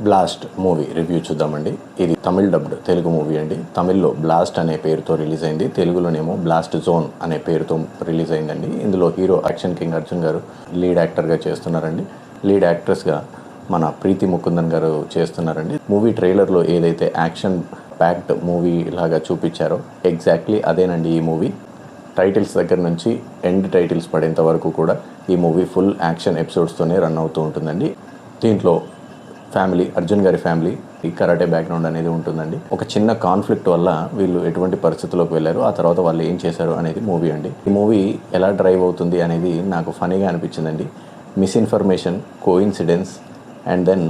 Blast movie review చూద్దామండి. ఇది Tamil dubbed Telugu movie అండి. తమిళ్లో బ్లాస్ట్ అనే పేరుతో రిలీజ్ అయింది, తెలుగులోనేమో బ్లాస్ట్ జోన్ అనే పేరుతో రిలీజ్ అయిందండి. ఇందులో హీరో యాక్షన్ కింగ్ అర్జున్ గారు లీడ్ యాక్టర్గా చేస్తున్నారండి. లీడ్ యాక్ట్రెస్గా మన ప్రీతి ముకుందన్ గారు చేస్తున్నారండి. మూవీ ట్రైలర్లో ఏదైతే యాక్షన్ ప్యాక్డ్ మూవీ లాగా చూపించారో ఎగ్జాక్ట్లీ అదేనండి ఈ మూవీ. టైటిల్స్ దగ్గర నుంచి ఎండ్ టైటిల్స్ పడేంత వరకు కూడా ఈ మూవీ ఫుల్ యాక్షన్ ఎపిసోడ్స్తోనే రన్ అవుతూ ఉంటుందండి. దీంట్లో ఫ్యామిలీ, అర్జున్ గారి ఫ్యామిలీ ఈ కరాటే బ్యాక్గ్రౌండ్ అనేది ఉంటుందండి. ఒక చిన్న కాన్ఫ్లిక్ట్ వల్ల వీళ్ళు ఎటువంటి పరిస్థితుల్లోకి వెళ్ళారు, ఆ తర్వాత వాళ్ళు ఏం చేశారు అనేది మూవీ అండి. ఈ మూవీ ఎలా డ్రైవ్ అవుతుంది అనేది నాకు ఫనీగా అనిపించిందండి. Misinformation, coincidence and then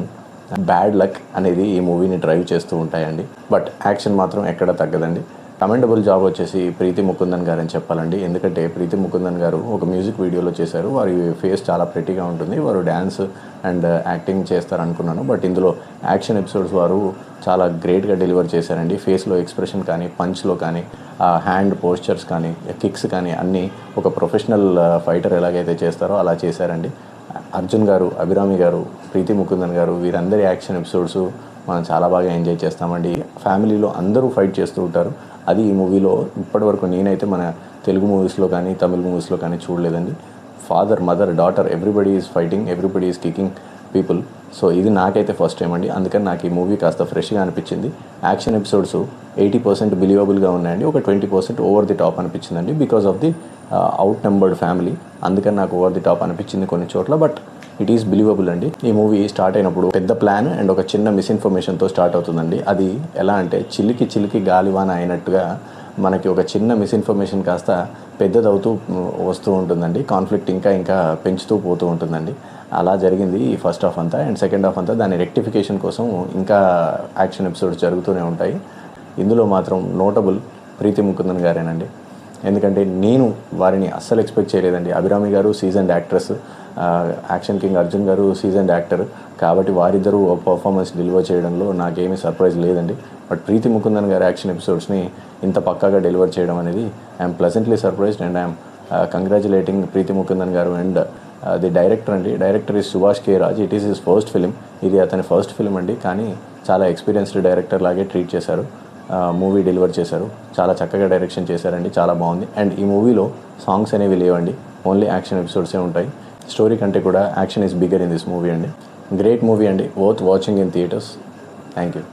bad luck అనేది ఈ మూవీని డ్రైవ్ చేస్తూ ఉంటాయండి. బట్ యాక్షన్ మాత్రం ఎక్కడ తగ్గదండి. కమెండబుల్ జాబ్ వచ్చేసి ప్రీతి ముకుందన్ గారు అని చెప్పాలండి. ఎందుకంటే ప్రీతి ముకుందన్ గారు ఒక మ్యూజిక్ వీడియోలో చేశారు. వారి ఫేస్ చాలా ప్రెట్టీగా ఉంటుంది. వారు డ్యాన్స్ అండ్ యాక్టింగ్ చేస్తారు అనుకున్నాను, బట్ ఇందులో యాక్షన్ ఎపిసోడ్స్ వారు చాలా గ్రేట్గా డెలివర్ చేశారండి. ఫేస్లో ఎక్స్ప్రెషన్ కానీ, పంచ్లో కానీ, హ్యాండ్ పోస్చర్స్ కానీ, కిక్స్ కానీ అన్నీ ఒక ప్రొఫెషనల్ ఫైటర్ ఎలాగైతే చేస్తారో అలా చేశారండి. అర్జున్ గారు, అభిరామి గారు, ప్రీతి ముకుందన్ గారు వీరందరి యాక్షన్ ఎపిసోడ్స్ మనం చాలా బాగా ఎంజాయ్ చేస్తామండి. ఫ్యామిలీలో అందరూ ఫైట్ చేస్తూ ఉంటారు. అది ఈ మూవీలో ఇప్పటివరకు నేనైతే మన తెలుగు మూవీస్లో కానీ తమిళ మూవీస్లో కానీ చూడలేదండి. Father, mother, daughter, everybody is fighting, everybody is kicking people. So ఇది నాకైతే ఫస్ట్ టైం అండి. అందుకని నాకు ఈ మూవీ కాస్త ఫ్రెష్గా అనిపించింది. యాక్షన్ ఎపిసోడ్స్ 80% బిలీవబుల్గా ఉన్నాయండి. ఒక 20% ఓవర్ ది టాప్ అనిపించిందండి because of the out numbered family. అందుకని నాకు ఓవర్ ది టాప్ అనిపించింది కొన్ని చోట్ల, బట్ ఇట్ ఈస్ బిలీవబుల్ అండి. ఈ మూవీ స్టార్ట్ అయినప్పుడు పెద్ద ప్లాన్ అండ్ ఒక చిన్న మిస్ఇన్ఫర్మేషన్తో స్టార్ట్ అవుతుందండి. అది ఎలా అంటే చిలికి గాలివాన అయినట్టుగా మనకి ఒక చిన్న మిస్ఇన్ఫర్మేషన్ కాస్త పెద్దదవుతూ వస్తూ ఉంటుందండి. కాన్ఫ్లిక్ట్ ఇంకా పెంచుతూ పోతూ ఉంటుందండి. అలా జరిగింది ఈ ఫస్ట్ హాఫ్ అంతా. అండ్ సెకండ్ హాఫ్ అంతా దాని రెక్టిఫికేషన్ కోసం ఇంకా యాక్షన్ ఎపిసోడ్స్ జరుగుతూనే ఉంటాయి. ఇందులో మాత్రం నోటబుల్ ప్రీతి ముకుందన్ గారేనండి. ఎందుకంటే నేను వారిని అస్సలు ఎక్స్పెక్ట్ చేయలేదండి. అభిరామి గారు seasoned actress, action king Arjun గారు సీజన్డ్ యాక్టర్, కాబట్టి వారిద్దరూ పర్ఫార్మెన్స్ డెలివర్ చేయడంలో నాకేమీ సర్ప్రైజ్ లేదండి. బట్ ప్రీతి ముకుందన్ గారి యాక్షన్ ఎపిసోడ్స్ని ఇంత పక్కాగా డెలివర్ చేయడం అనేది I'm pleasantly surprised and I'm congratulating Preethi Mukundan గారు. అండ్ ది డైరెక్టర్ అండి, director is Subhash K Raj. It is his first film. ఇది అతని ఫస్ట్ ఫిలిం అండి, కానీ చాలా ఎక్స్పీరియన్స్డ్ డైరెక్టర్ లాగే ట్రీట్ చేశారు. మూవీ డెలివర్ చేశారు. చాలా చక్కగా డైరెక్షన్ చేశారండి, చాలా బాగుంది. అండ్ ఈ మూవీలో సాంగ్స్ అనేవి లేవండి, ఓన్లీ యాక్షన్ ఎపిసోడ్సే ఉంటాయి. స్టోరీ కంటే కూడా action is bigger in this movie అండి. గ్రేట్ మూవీ అండి, worth watching in theatres. Thank you.